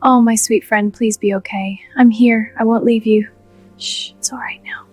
Oh, my sweet friend, please be okay. I'm here. I won't leave you. Shh, it's all right now.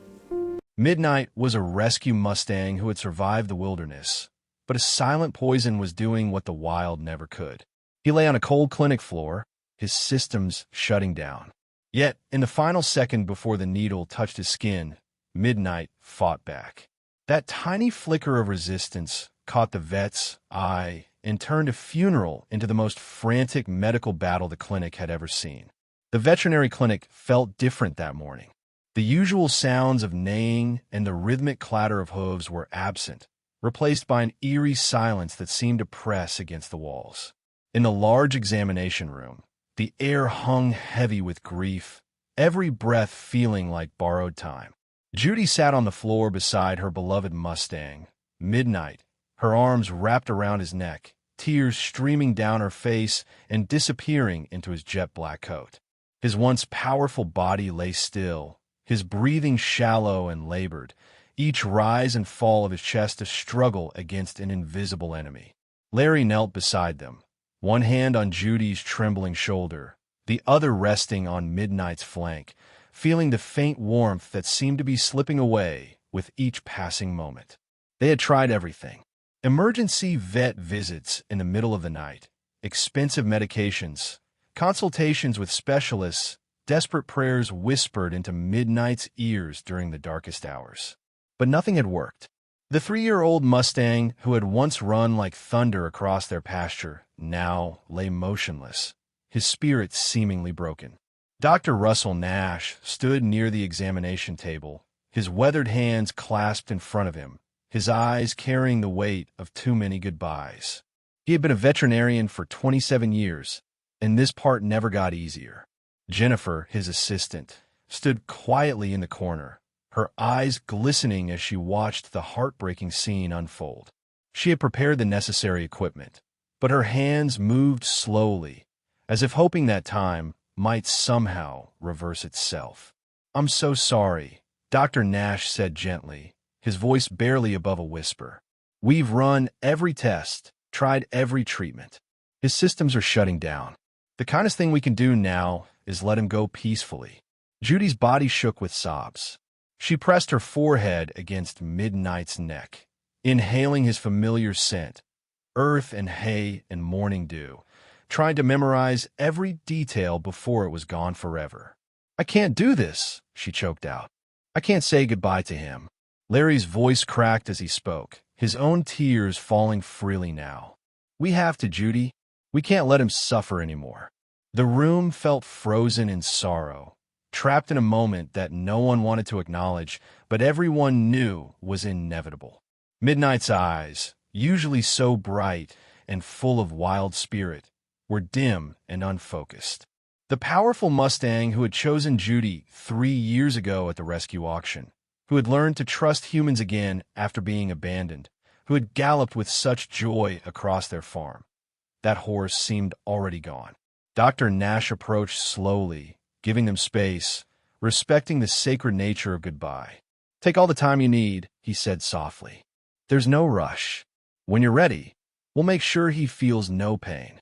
Midnight was a rescue Mustang who had survived the wilderness, but a silent poison was doing what the wild never could. He lay on a cold clinic floor, his systems shutting down. Yet, in the final second before the needle touched his skin, Midnight fought back. That tiny flicker of resistance caught the vet's eye and turned a funeral into the most frantic medical battle the clinic had ever seen. The veterinary clinic felt different that morning. The usual sounds of neighing and the rhythmic clatter of hooves were absent, replaced by an eerie silence that seemed to press against the walls. In the large examination room, the air hung heavy with grief, every breath feeling like borrowed time. Judy sat on the floor beside her beloved Mustang, Midnight, her arms wrapped around his neck, tears streaming down her face and disappearing into his jet-black coat. His once powerful body lay still, his breathing shallow and labored, each rise and fall of his chest a struggle against an invisible enemy. Larry knelt beside them, one hand on Judy's trembling shoulder, the other resting on Midnight's flank, feeling the faint warmth that seemed to be slipping away with each passing moment. They had tried everything. Emergency vet visits in the middle of the night, expensive medications, consultations with specialists, desperate prayers whispered into Midnight's ears during the darkest hours. But nothing had worked. The 3-year-old Mustang, who had once run like thunder across their pasture, now lay motionless, his spirit seemingly broken. Dr. Russell Nash stood near the examination table, his weathered hands clasped in front of him, his eyes carrying the weight of too many goodbyes. He had been a veterinarian for 27 years, and this part never got easier. Jennifer, his assistant, stood quietly in the corner, her eyes glistening as she watched the heartbreaking scene unfold. She had prepared the necessary equipment, but her hands moved slowly, as if hoping that time might somehow reverse itself. "I'm so sorry," Dr. Nash said gently, his voice barely above a whisper. "We've run every test, tried every treatment. His systems are shutting down. The kindest thing we can do now is let him go peacefully." Judy's body shook with sobs. She pressed her forehead against Midnight's neck, inhaling his familiar scent, earth and hay and morning dew, trying to memorize every detail before it was gone forever. "I can't do this," she choked out. "I can't say goodbye to him." Larry's voice cracked as he spoke, his own tears falling freely now. "We have to, Judy. We can't let him suffer anymore." The room felt frozen in sorrow, trapped in a moment that no one wanted to acknowledge, but everyone knew was inevitable. Midnight's eyes, usually so bright and full of wild spirit, were dim and unfocused. The powerful Mustang who had chosen Judy 3 years ago at the rescue auction, who had learned to trust humans again after being abandoned, who had galloped with such joy across their farm. That horse seemed already gone. Dr. Nash approached slowly, giving them space, respecting the sacred nature of goodbye. "Take all the time you need," he said softly. "There's no rush. When you're ready, we'll make sure he feels no pain."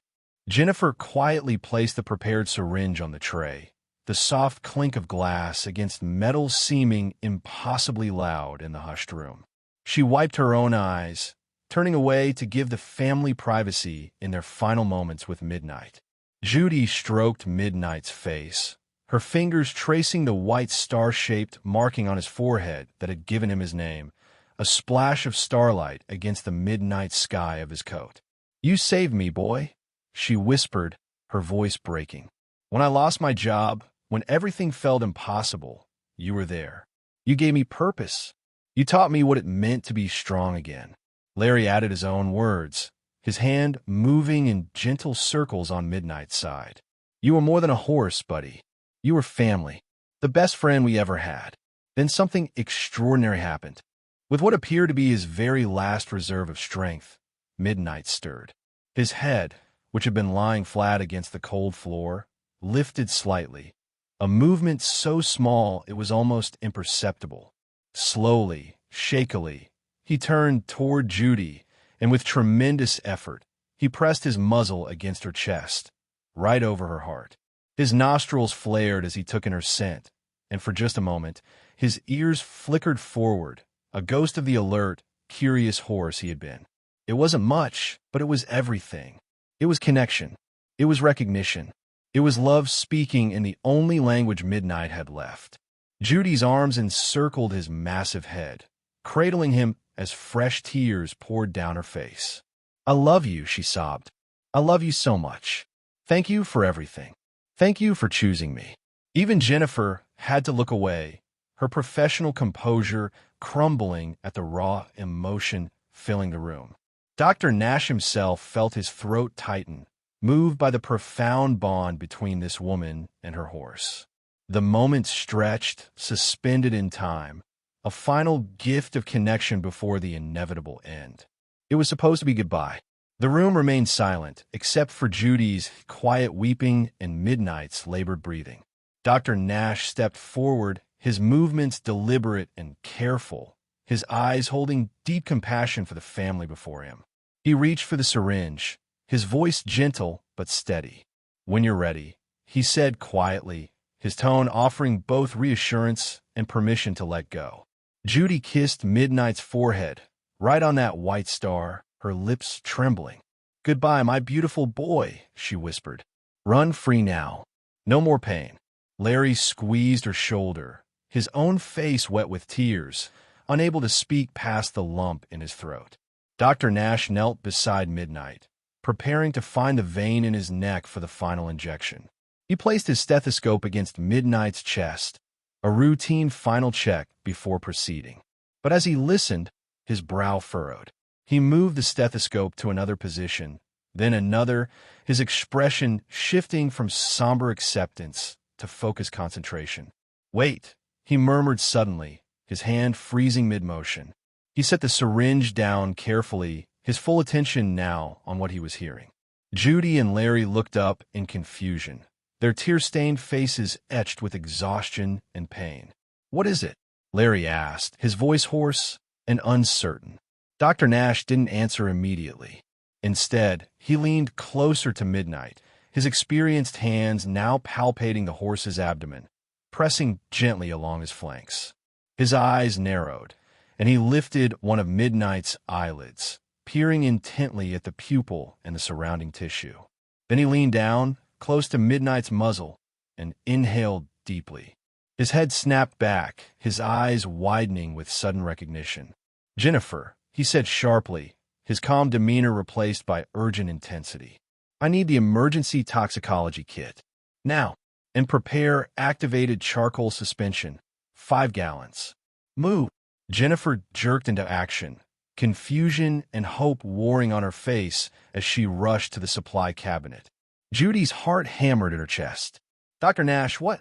Jennifer quietly placed the prepared syringe on the tray, the soft clink of glass against metal seeming impossibly loud in the hushed room. She wiped her own eyes, turning away to give the family privacy in their final moments with Midnight. Judy stroked Midnight's face, her fingers tracing the white star-shaped marking on his forehead that had given him his name, a splash of starlight against the midnight sky of his coat. "You saved me, boy," she whispered, her voice breaking. "When I lost my job, when everything felt impossible, you were there. You gave me purpose. You taught me what it meant to be strong again." Larry added his own words, his hand moving in gentle circles on Midnight's side. "You were more than a horse, buddy. You were family, the best friend we ever had." Then something extraordinary happened. With what appeared to be his very last reserve of strength, Midnight stirred. His head, which had been lying flat against the cold floor, lifted slightly, a movement so small it was almost imperceptible. Slowly, shakily, he turned toward Judy, and with tremendous effort, he pressed his muzzle against her chest, right over her heart. His nostrils flared as he took in her scent, and for just a moment, his ears flickered forward, a ghost of the alert, curious horse he had been. It wasn't much, but it was everything. It was connection. It was recognition. It was love speaking in the only language Midnight had left. Judy's arms encircled his massive head, cradling him as fresh tears poured down her face. "I love you," she sobbed. "I love you so much. Thank you for everything. Thank you for choosing me." Even Jennifer had to look away, her professional composure crumbling at the raw emotion filling the room. Dr. Nash himself felt his throat tighten, moved by the profound bond between this woman and her horse. The moment stretched, suspended in time, a final gift of connection before the inevitable end. It was supposed to be goodbye. The room remained silent, except for Judy's quiet weeping and Midnight's labored breathing. Dr. Nash stepped forward, his movements deliberate and careful, his eyes holding deep compassion for the family before him. He reached for the syringe, his voice gentle but steady. "When you're ready," he said quietly, his tone offering both reassurance and permission to let go. Judy kissed Midnight's forehead, right on that white star, her lips trembling. "Goodbye, my beautiful boy," she whispered. "Run free now. No more pain." Larry squeezed her shoulder, his own face wet with tears, unable to speak past the lump in his throat. Dr. Nash knelt beside Midnight, preparing to find the vein in his neck for the final injection. He placed his stethoscope against Midnight's chest, a routine final check before proceeding. But as he listened, his brow furrowed. He moved the stethoscope to another position, then another, his expression shifting from somber acceptance to focused concentration. "Wait," he murmured suddenly, his hand freezing mid-motion. He set the syringe down carefully, his full attention now on what he was hearing. Judy and Larry looked up in confusion, their tear-stained faces etched with exhaustion and pain. "What is it?" Larry asked, his voice hoarse and uncertain. Dr. Nash didn't answer immediately. Instead, he leaned closer to Midnight, his experienced hands now palpating the horse's abdomen, pressing gently along his flanks. His eyes narrowed, and he lifted one of Midnight's eyelids, peering intently at the pupil and the surrounding tissue. Then he leaned down, close to Midnight's muzzle, and inhaled deeply. His head snapped back, his eyes widening with sudden recognition. "Jennifer," he said sharply, his calm demeanor replaced by urgent intensity. "I need the emergency toxicology kit. Now, and prepare activated charcoal suspension, 5 gallons. Move." Jennifer jerked into action, confusion and hope warring on her face as she rushed to the supply cabinet. Judy's heart hammered in her chest. "Dr. Nash, what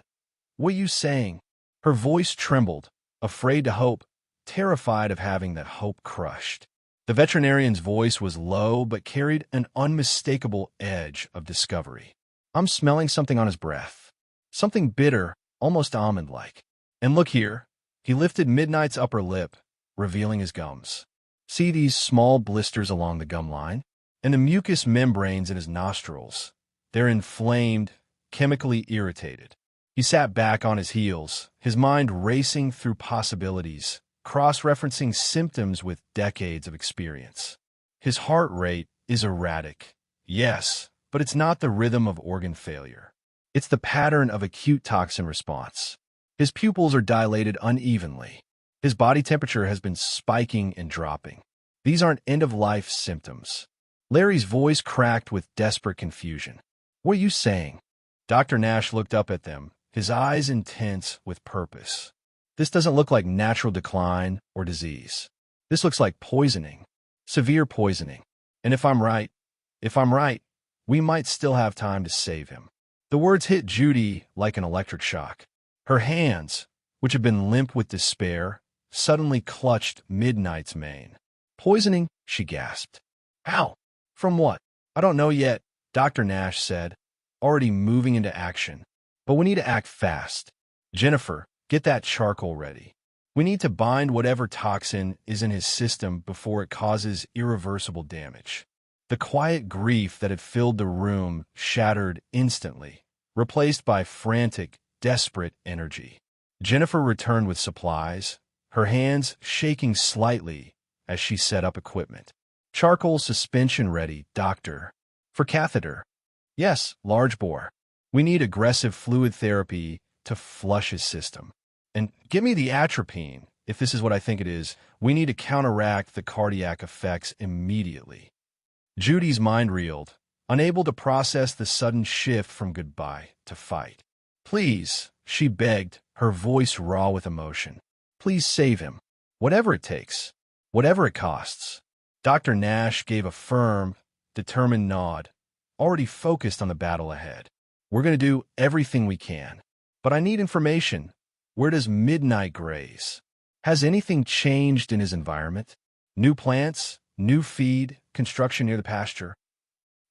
are you saying?" Her voice trembled, afraid to hope, terrified of having that hope crushed. The veterinarian's voice was low but carried an unmistakable edge of discovery. "I'm smelling something on his breath. Something bitter, almost almond-like. And look here." He lifted Midnight's upper lip, revealing his gums. "See these small blisters along the gum line? And the mucous membranes in his nostrils. They're inflamed, chemically irritated." He sat back on his heels, his mind racing through possibilities, cross-referencing symptoms with decades of experience. His heart rate is erratic, yes, but it's not the rhythm of organ failure. It's the pattern of acute toxin response. His pupils are dilated unevenly. His body temperature has been spiking and dropping. These aren't end-of-life symptoms. Larry's voice cracked with desperate confusion. "What are you saying?" Dr. Nash looked up at them, his eyes intense with purpose. "This doesn't look like natural decline or disease. This looks like poisoning, severe poisoning. And if I'm right, we might still have time to save him." The words hit Judy like an electric shock. Her hands, which had been limp with despair, suddenly clutched Midnight's mane. "Poisoning?" she gasped. "How? From what?" "I don't know yet," Dr. Nash said, already moving into action. "But we need to act fast. Jennifer, get that charcoal ready. We need to bind whatever toxin is in his system before it causes irreversible damage." The quiet grief that had filled the room shattered instantly, replaced by frantic, desperate energy. Jennifer returned with supplies, her hands shaking slightly as she set up equipment. Charcoal suspension ready, doctor. For catheter. Yes, large bore. We need aggressive fluid therapy to flush his system. And give me the atropine, if this is what I think it is. We need to counteract the cardiac effects immediately. Judy's mind reeled, unable to process the sudden shift from goodbye to fight. Please, she begged, her voice raw with emotion. Please save him. Whatever it takes. Whatever it costs. Dr. Nash gave a firm, determined nod, already focused on the battle ahead. We're going to do everything we can. But I need information. Where does Midnight graze? Has anything changed in his environment? New plants? New feed? Construction near the pasture?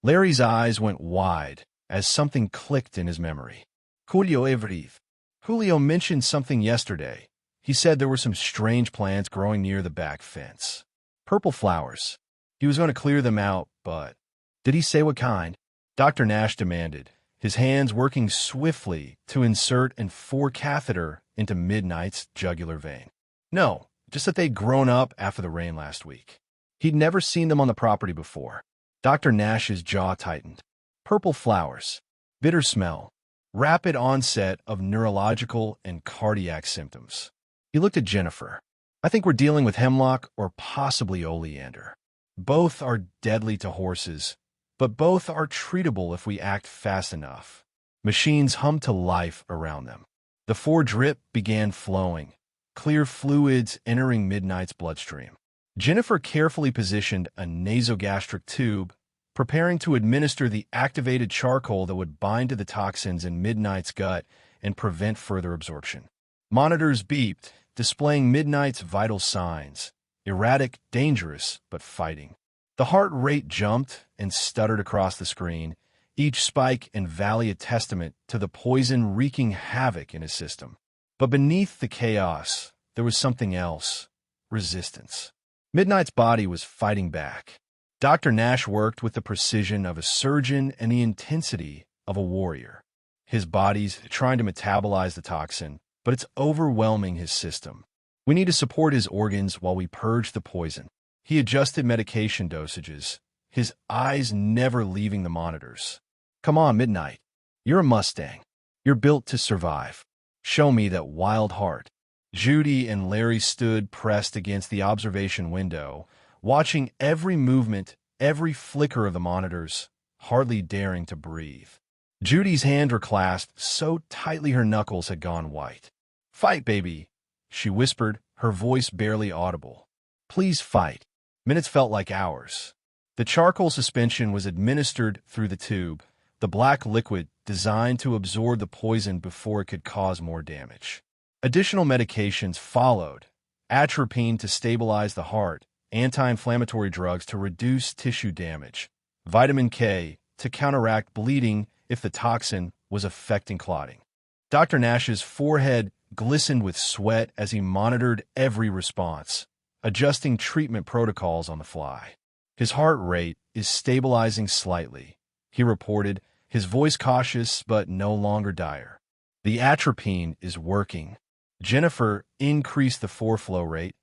Larry's eyes went wide as something clicked in his memory. Julio mentioned something yesterday. He said there were some strange plants growing near the back fence. Purple flowers. He was going to clear them out, but... Did he say what kind? Dr. Nash demanded, his hands working swiftly to insert an forecatheter into Midnight's jugular vein. No, just that they'd grown up after the rain last week. He'd never seen them on the property before. Dr. Nash's jaw tightened. Purple flowers. Bitter smell. Rapid onset of neurological and cardiac symptoms. He looked at Jennifer. I think we're dealing with hemlock or possibly oleander. Both are deadly to horses, but both are treatable if we act fast enough. Machines hummed to life around them. The foredrip began flowing, clear fluids entering Midnight's bloodstream. Jennifer carefully positioned a nasogastric tube, preparing to administer the activated charcoal that would bind to the toxins in Midnight's gut and prevent further absorption. Monitors beeped, displaying Midnight's vital signs: erratic, dangerous, but fighting. The heart rate jumped and stuttered across the screen, each spike and valley a testament to the poison wreaking havoc in his system. But beneath the chaos, there was something else: resistance. Midnight's body was fighting back. Dr. Nash worked with the precision of a surgeon and the intensity of a warrior. His body's trying to metabolize the toxin, but it's overwhelming his system. We need to support his organs while we purge the poison. He adjusted medication dosages, his eyes never leaving the monitors. Come on, Midnight. You're a Mustang. You're built to survive. Show me that wild heart. Judy and Larry stood pressed against the observation window, watching every movement, every flicker of the monitors, hardly daring to breathe. Judy's hands were clasped so tightly her knuckles had gone white. Fight, baby, she whispered, her voice barely audible. Please fight. Minutes felt like hours. The charcoal suspension was administered through the tube, the black liquid designed to absorb the poison before it could cause more damage. Additional medications followed: atropine to stabilize the heart, anti-inflammatory drugs to reduce tissue damage, vitamin K to counteract bleeding if the toxin was affecting clotting. Dr. Nash's forehead glistened with sweat as he monitored every response, adjusting treatment protocols on the fly. His heart rate is stabilizing slightly, he reported, his voice cautious but no longer dire. The atropine is working. Jennifer increased the foreflow rate.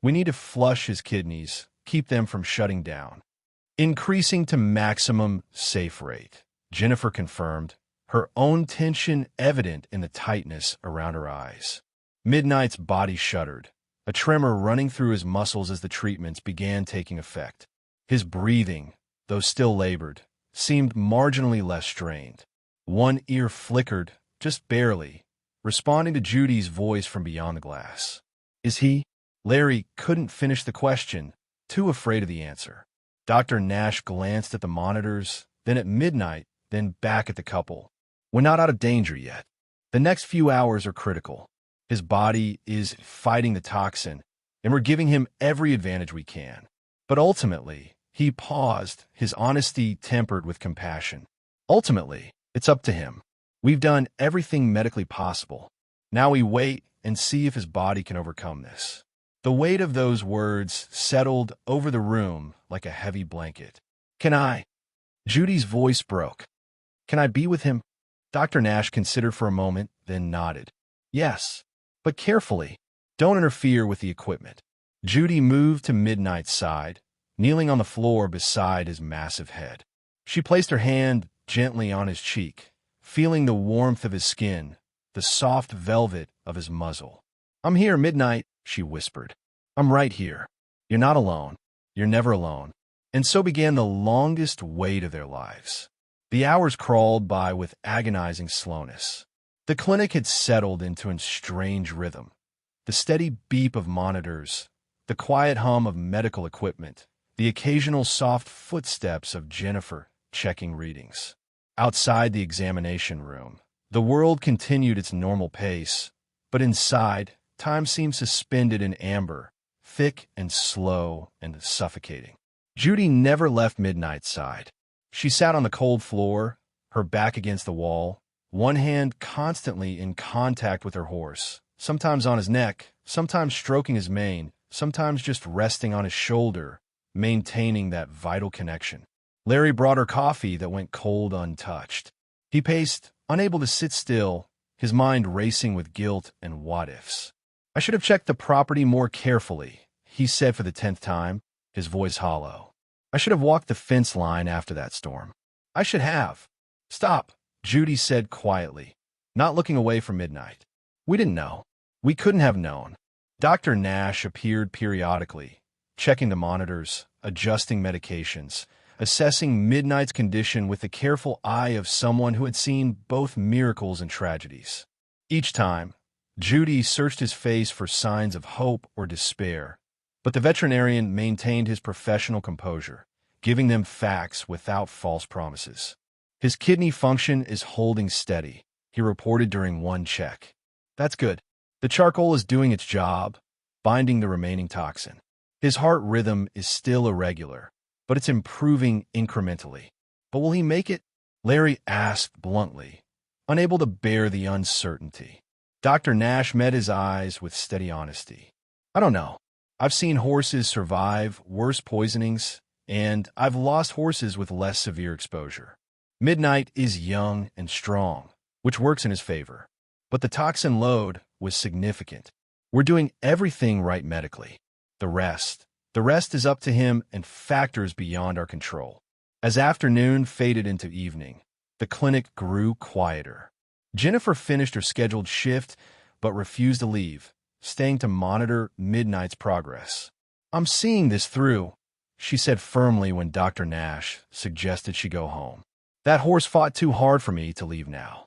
We need to flush his kidneys, keep them from shutting down. Increasing to maximum safe rate, Jennifer confirmed, her own tension evident in the tightness around her eyes. Midnight's body shuddered, a tremor running through his muscles as the treatments began taking effect. His breathing, though still labored, seemed marginally less strained. One ear flickered, just barely, responding to Judy's voice from beyond the glass. Is he? Larry couldn't finish the question, too afraid of the answer. Dr. Nash glanced at the monitors, then at Midnight, then back at the couple. We're not out of danger yet. The next few hours are critical. His body is fighting the toxin, and we're giving him every advantage we can. But ultimately, he paused, his honesty tempered with compassion. Ultimately, it's up to him. We've done everything medically possible. Now we wait and see if his body can overcome this. The weight of those words settled over the room like a heavy blanket. Can I? Judy's voice broke. Can I be with him? Dr. Nash considered for a moment, then nodded. Yes, but carefully. Don't interfere with the equipment. Judy moved to Midnight's side, kneeling on the floor beside his massive head. She placed her hand gently on his cheek, feeling the warmth of his skin, the soft velvet of his muzzle. I'm here, Midnight, she whispered. I'm right here. You're not alone. You're never alone. And so began the longest wait of their lives. The hours crawled by with agonizing slowness. The clinic had settled into a strange rhythm. The steady beep of monitors, the quiet hum of medical equipment, the occasional soft footsteps of Jennifer checking readings. Outside the examination room, the world continued its normal pace, but inside, time seemed suspended in amber, thick and slow and suffocating. Judy never left Midnight's side. She sat on the cold floor, her back against the wall, one hand constantly in contact with her horse, sometimes on his neck, sometimes stroking his mane, sometimes just resting on his shoulder, maintaining that vital connection. Larry brought her coffee that went cold untouched. He paced, unable to sit still, his mind racing with guilt and what-ifs. I should have checked the property more carefully, he said for the 10th time, his voice hollow. I should have walked the fence line after that storm. I should have. Stop, Judy said quietly, not looking away from Midnight. We didn't know. We couldn't have known. Dr. Nash appeared periodically, checking the monitors, adjusting medications, assessing Midnight's condition with the careful eye of someone who had seen both miracles and tragedies. Each time, Judy searched his face for signs of hope or despair, but the veterinarian maintained his professional composure, giving them facts without false promises. His kidney function is holding steady, he reported during one check. That's good. The charcoal is doing its job, binding the remaining toxin. His heart rhythm is still irregular, but it's improving incrementally. But will he make it? Larry asked bluntly, unable to bear the uncertainty. Dr. Nash met his eyes with steady honesty. I don't know. I've seen horses survive worse poisonings, and I've lost horses with less severe exposure. Midnight is young and strong, which works in his favor. But the toxin load was significant. We're doing everything right medically. The rest is up to him and factors beyond our control. As afternoon faded into evening, the clinic grew quieter. Jennifer finished her scheduled shift, but refused to leave, staying to monitor Midnight's progress. I'm seeing this through, she said firmly when Dr. Nash suggested she go home. That horse fought too hard for me to leave now.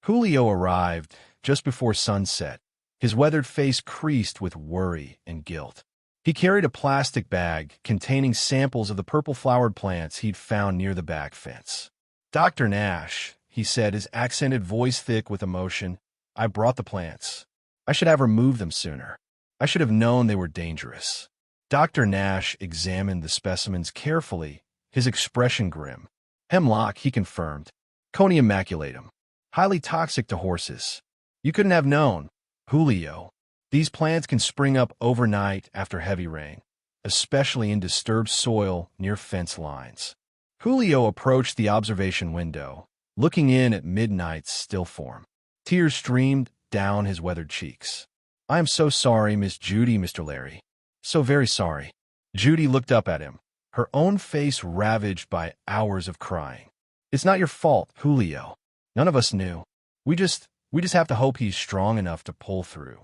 Julio arrived just before sunset, his weathered face creased with worry and guilt. He carried a plastic bag containing samples of the purple-flowered plants he'd found near the back fence. Dr. Nash, he said, his accented voice thick with emotion, I brought the plants. I should have removed them sooner. I should have known they were dangerous. Dr. Nash examined the specimens carefully, his expression grim. Hemlock, he confirmed. Coney immaculatum. Highly toxic to horses. You couldn't have known. Julio. These plants can spring up overnight after heavy rain, especially in disturbed soil near fence lines. Julio approached the observation window, looking in at Midnight's still form. Tears streamed down his weathered cheeks. I am so sorry, Miss Judy, Mr. Larry. So very sorry. Judy looked up at him, her own face ravaged by hours of crying. It's not your fault, Julio. None of us knew. We just have to hope he's strong enough to pull through.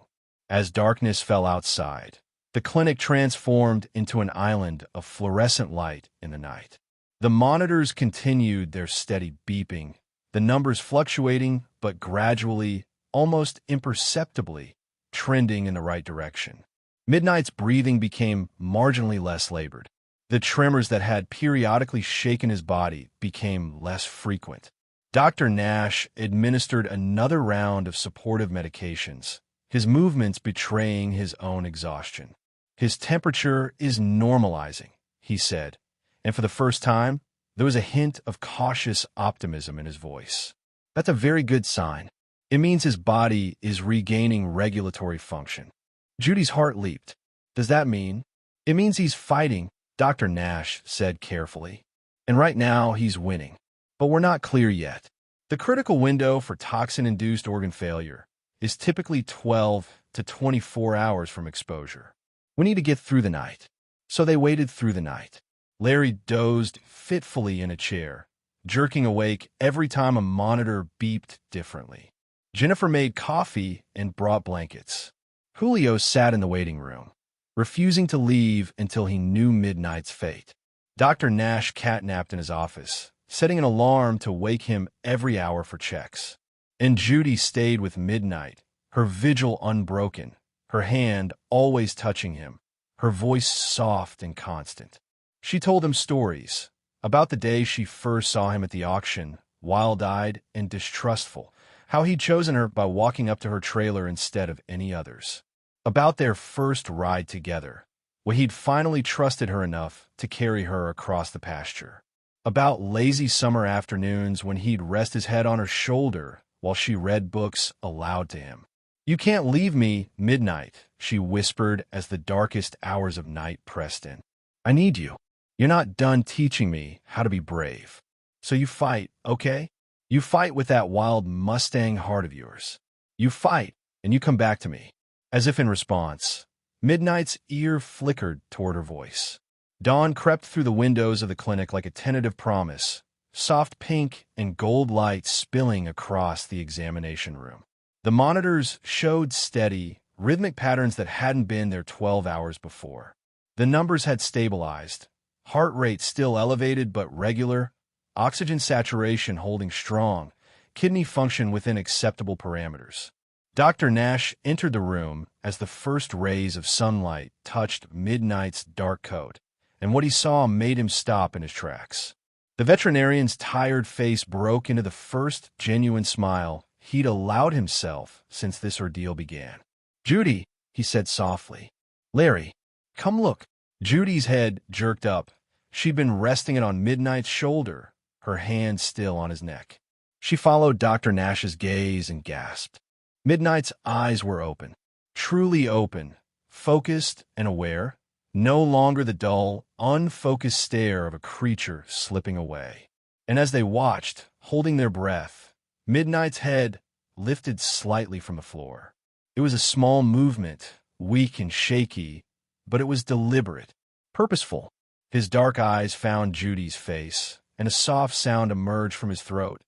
As darkness fell outside, the clinic transformed into an island of fluorescent light in the night. The monitors continued their steady beeping, the numbers fluctuating but gradually, almost imperceptibly, trending in the right direction. Midnight's breathing became marginally less labored. The tremors that had periodically shaken his body became less frequent. Dr. Nash administered another round of supportive medications, his movements betraying his own exhaustion. His temperature is normalizing, he said, and for the first time, there was a hint of cautious optimism in his voice. That's a very good sign. It means his body is regaining regulatory function. Judy's heart leaped. Does that mean? It means he's fighting, Dr. Nash said carefully. And right now, he's winning. But we're not clear yet. The critical window for toxin-induced organ failure is typically 12 to 24 hours from exposure. We need to get through the night. So they waited through the night. Larry dozed fitfully in a chair, jerking awake every time a monitor beeped differently. Jennifer made coffee and brought blankets. Julio sat in the waiting room, refusing to leave until he knew midnight's fate. Dr. Nash catnapped in his office, setting an alarm to wake him every hour for checks. And Judy stayed with Midnight, her vigil unbroken, her hand always touching him, her voice soft and constant. She told him stories about the day she first saw him at the auction, wild-eyed and distrustful, how he'd chosen her by walking up to her trailer instead of any others. About their first ride together, where he'd finally trusted her enough to carry her across the pasture. About lazy summer afternoons when he'd rest his head on her shoulder while she read books aloud to him. "You can't leave me, Midnight," she whispered as the darkest hours of night pressed in. "I need you. You're not done teaching me how to be brave. So you fight, okay? You fight with that wild Mustang heart of yours. You fight, and you come back to me." As if in response, Midnight's ear flickered toward her voice. Dawn crept through the windows of the clinic like a tentative promise, soft pink and gold light spilling across the examination room. The monitors showed steady, rhythmic patterns that hadn't been there 12 hours before. The numbers had stabilized, heart rate still elevated but regular, oxygen saturation holding strong, kidney function within acceptable parameters. Dr. Nash entered the room as the first rays of sunlight touched Midnight's dark coat, and what he saw made him stop in his tracks. The veterinarian's tired face broke into the first genuine smile he'd allowed himself since this ordeal began. "Judy," he said softly. "Larry, come look." Judy's head jerked up. She'd been resting it on Midnight's shoulder, her hand still on his neck. She followed Dr. Nash's gaze and gasped. Midnight's eyes were open, truly open, focused and aware, no longer the dull, unfocused stare of a creature slipping away. And as they watched, holding their breath, Midnight's head lifted slightly from the floor. It was a small movement, weak and shaky, but it was deliberate, purposeful. His dark eyes found Judy's face, and a soft sound emerged from his throat.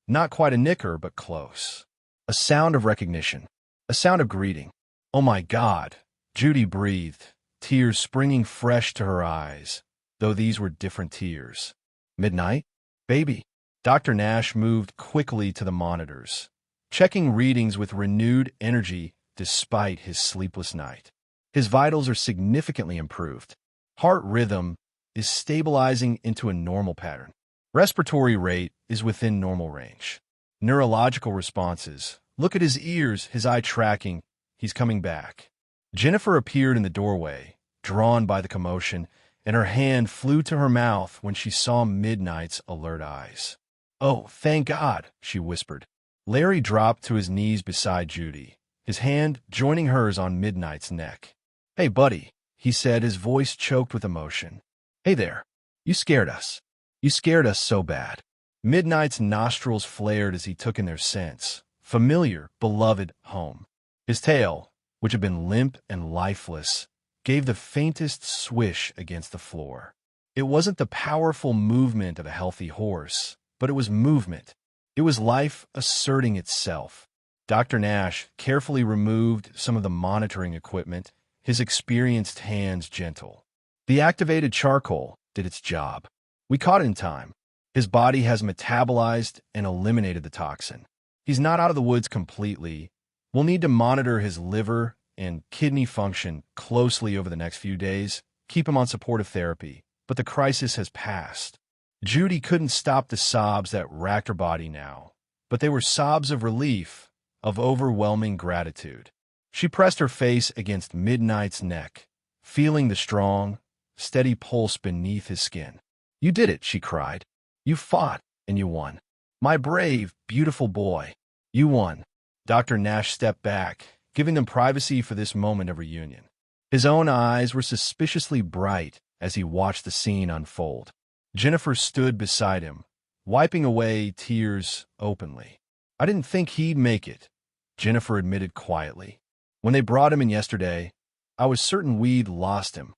Not quite a nicker, but close. A sound of recognition, a sound of greeting. "Oh my God," Judy breathed, tears springing fresh to her eyes, though these were different tears. "Midnight? Baby." Dr. Nash moved quickly to the monitors, checking readings with renewed energy despite his sleepless night. His vitals are significantly improved. Heart rhythm is stabilizing into a normal pattern. Respiratory rate is within normal range. Neurological responses. Look at his ears, his eye tracking. He's coming back. Jennifer appeared in the doorway, drawn by the commotion, and her hand flew to her mouth when she saw Midnight's alert eyes. "Oh, thank God," she whispered. Larry dropped to his knees beside Judy, his hand joining hers on Midnight's neck. "Hey, buddy," he said, his voice choked with emotion. "Hey there. You scared us. You scared us so bad." Midnight's nostrils flared as he took in their scents. Familiar, beloved home. His tail, which had been limp and lifeless, gave the faintest swish against the floor. It wasn't the powerful movement of a healthy horse, but it was movement. It was life asserting itself. Dr. Nash carefully removed some of the monitoring equipment, his experienced hands gentle. The activated charcoal did its job. We caught it in time. His body has metabolized and eliminated the toxin. He's not out of the woods completely. We'll need to monitor his liver and kidney function closely over the next few days, keep him on supportive therapy, but the crisis has passed. Judy couldn't stop the sobs that racked her body now, but they were sobs of relief, of overwhelming gratitude. She pressed her face against Midnight's neck, feeling the strong, steady pulse beneath his skin. "You did it," she cried. "You fought, and you won. My brave, beautiful boy. You won." Dr. Nash stepped back, giving them privacy for this moment of reunion. His own eyes were suspiciously bright as he watched the scene unfold. Jennifer stood beside him, wiping away tears openly. I didn't think he'd make it, Jennifer admitted quietly. When they brought him in yesterday, I was certain we'd lost him.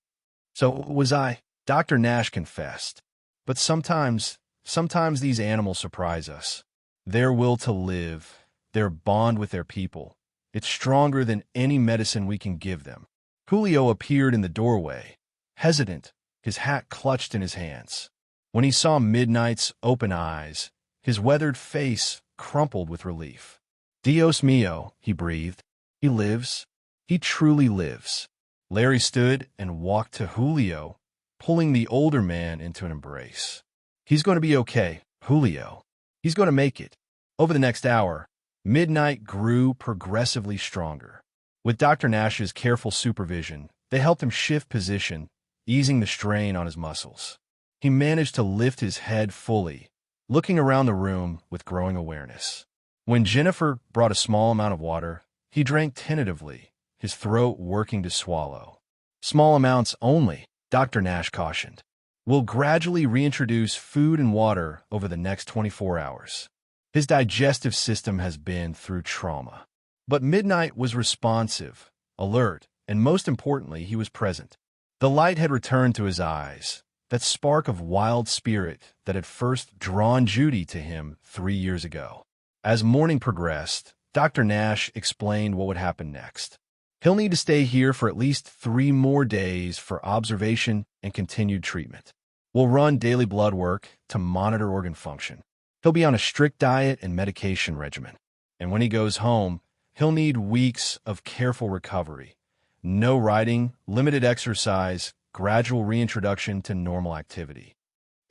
So was I, Dr. Nash confessed. But sometimes these animals surprise us. Their will to live, their bond with their people, it's stronger than any medicine we can give them. Julio appeared in the doorway, hesitant, his hat clutched in his hands. When he saw Midnight's open eyes, his weathered face crumpled with relief. Dios mío, he breathed. He lives. He truly lives. Larry stood and walked to Julio, pulling the older man into an embrace. He's going to be okay, Julio. He's going to make it. Over the next hour, Midnight grew progressively stronger. With Dr. Nash's careful supervision, they helped him shift position, easing the strain on his muscles. He managed to lift his head fully, looking around the room with growing awareness. When Jennifer brought a small amount of water, he drank tentatively, his throat working to swallow. Small amounts only, Dr. Nash cautioned. We'll gradually reintroduce food and water over the next 24 hours. His digestive system has been through trauma. But Midnight was responsive, alert, and most importantly, he was present. The light had returned to his eyes, that spark of wild spirit that had first drawn Judy to him 3 years ago. As morning progressed, Dr. Nash explained what would happen next. He'll need to stay here for at least 3 more days for observation and continued treatment. We'll run daily blood work to monitor organ function. He'll be on a strict diet and medication regimen. And when he goes home, he'll need weeks of careful recovery. No riding, limited exercise, gradual reintroduction to normal activity.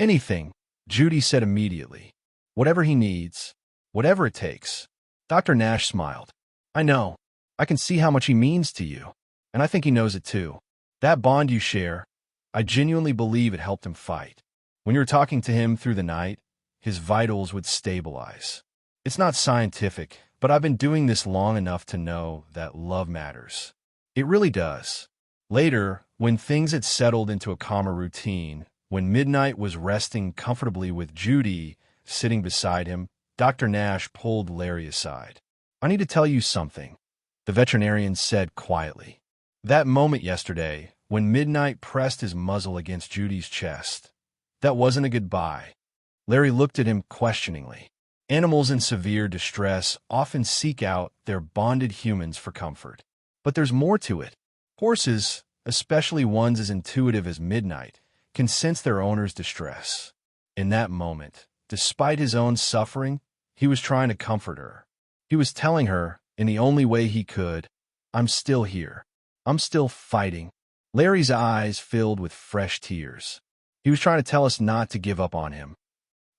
Anything, Judy said immediately. Whatever he needs, whatever it takes. Dr. Nash smiled. I know. I can see how much he means to you. And I think he knows it too. That bond you share, I genuinely believe it helped him fight. When you're talking to him through the night, his vitals would stabilize. It's not scientific, but I've been doing this long enough to know that love matters. It really does. Later, when things had settled into a calmer routine, when Midnight was resting comfortably with Judy sitting beside him, Dr. Nash pulled Larry aside. I need to tell you something, the veterinarian said quietly. That moment yesterday, when Midnight pressed his muzzle against Judy's chest, that wasn't a goodbye. Larry looked at him questioningly. Animals in severe distress often seek out their bonded humans for comfort. But there's more to it. Horses, especially ones as intuitive as Midnight, can sense their owner's distress. In that moment, despite his own suffering, he was trying to comfort her. He was telling her, in the only way he could, I'm still here. I'm still fighting. Larry's eyes filled with fresh tears. He was trying to tell us not to give up on him.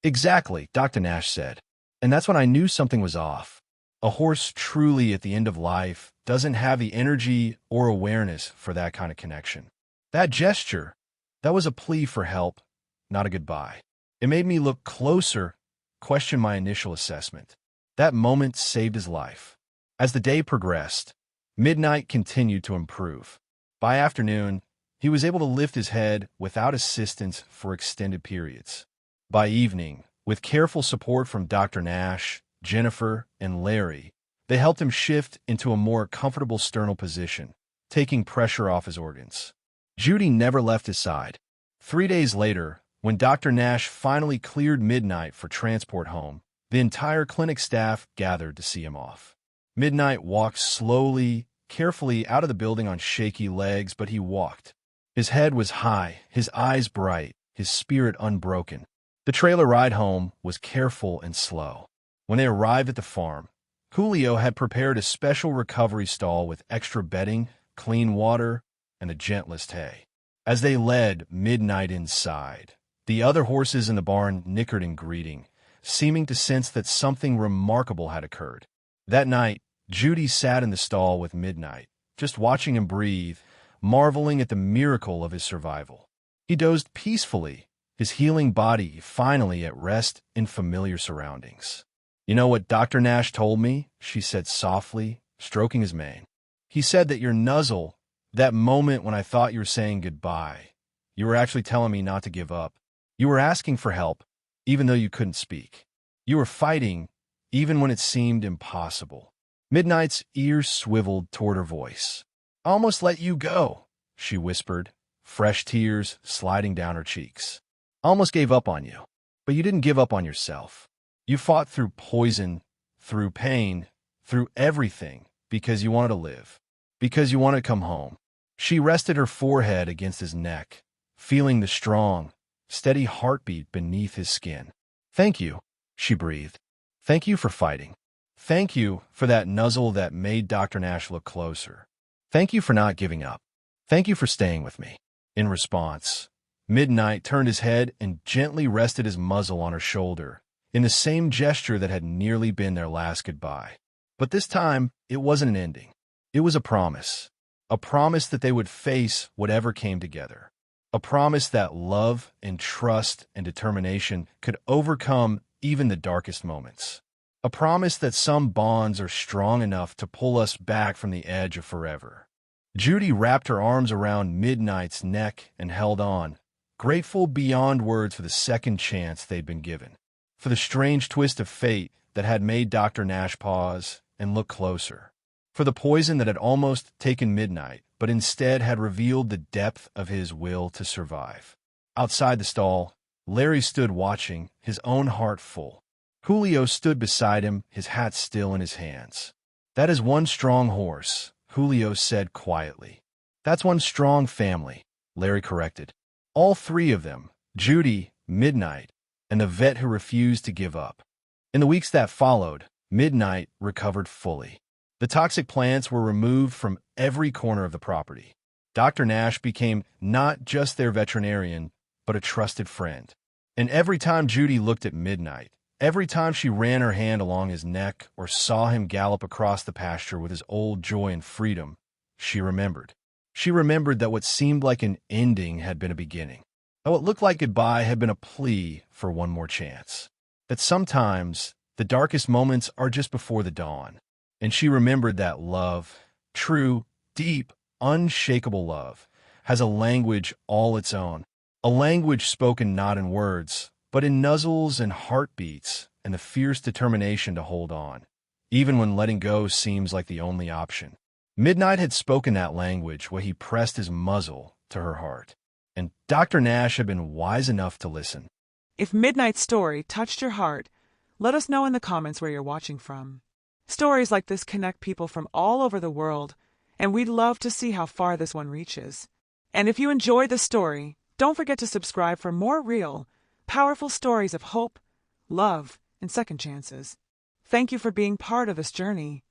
Exactly, Dr. Nash said. And that's when I knew something was off. A horse truly at the end of life doesn't have the energy or awareness for that kind of connection. That gesture, that was a plea for help, not a goodbye. It made me look closer, question my initial assessment. That moment saved his life. As the day progressed, Midnight continued to improve. By afternoon, he was able to lift his head without assistance for extended periods. By evening, with careful support from Dr. Nash, Jennifer, and Larry, they helped him shift into a more comfortable sternal position, taking pressure off his organs. Judy never left his side. 3 days later, when Dr. Nash finally cleared Midnight for transport home, the entire clinic staff gathered to see him off. Midnight walked slowly, carefully out of the building on shaky legs, but he walked. His head was high, his eyes bright, his spirit unbroken. The trailer ride home was careful and slow. When they arrived at the farm, Julio had prepared a special recovery stall with extra bedding, clean water, and the gentlest hay. As they led Midnight inside, the other horses in the barn nickered in greeting, seeming to sense that something remarkable had occurred. That night, Judy sat in the stall with Midnight, just watching him breathe, marveling at the miracle of his survival. He dozed peacefully, his healing body finally at rest in familiar surroundings. You know what Dr. Nash told me? She said softly, stroking his mane. He said that your nuzzle, that moment when I thought you were saying goodbye, you were actually telling me not to give up. You were asking for help, even though you couldn't speak. You were fighting, even when it seemed impossible. Midnight's ears swiveled toward her voice. "I almost let you go," she whispered, fresh tears sliding down her cheeks. "I almost gave up on you. But you didn't give up on yourself. You fought through poison, through pain, through everything, because you wanted to live, because you wanted to come home." She rested her forehead against his neck, feeling the strong, steady heartbeat beneath his skin. "Thank you," she breathed. "Thank you for fighting. Thank you for that nuzzle that made Dr. Nash look closer. Thank you for not giving up. Thank you for staying with me." In response, Midnight turned his head and gently rested his muzzle on her shoulder, in the same gesture that had nearly been their last goodbye. But this time, it wasn't an ending. It was a promise that they would face whatever came together. A promise that love and trust and determination could overcome even the darkest moments. A promise that some bonds are strong enough to pull us back from the edge of forever. Judy wrapped her arms around Midnight's neck and held on, grateful beyond words for the second chance they'd been given, for the strange twist of fate that had made Dr. Nash pause and look closer, for the poison that had almost taken Midnight, but instead had revealed the depth of his will to survive. Outside the stall, Larry stood watching, his own heart full. Julio stood beside him, his hat still in his hands. "That is one strong horse," Julio said quietly. "That's one strong family," Larry corrected. All three of them, Judy, Midnight, and the vet who refused to give up. In the weeks that followed, Midnight recovered fully. The toxic plants were removed from every corner of the property. Dr. Nash became not just their veterinarian, but a trusted friend. And every time Judy looked at Midnight, every time she ran her hand along his neck or saw him gallop across the pasture with his old joy and freedom, she remembered. She remembered that what seemed like an ending had been a beginning. That what looked like goodbye had been a plea for one more chance. That sometimes the darkest moments are just before the dawn. And she remembered that love, true, deep, unshakable love, has a language all its own. A language spoken not in words, but in nuzzles and heartbeats and the fierce determination to hold on, even when letting go seems like the only option. Midnight had spoken that language while he pressed his muzzle to her heart, and Dr. Nash had been wise enough to listen. If Midnight's story touched your heart, let us know in the comments where you're watching from. Stories like this connect people from all over the world, and we'd love to see how far this one reaches. And if you enjoyed the story, don't forget to subscribe for more real, powerful stories of hope, love, and second chances. Thank you for being part of this journey.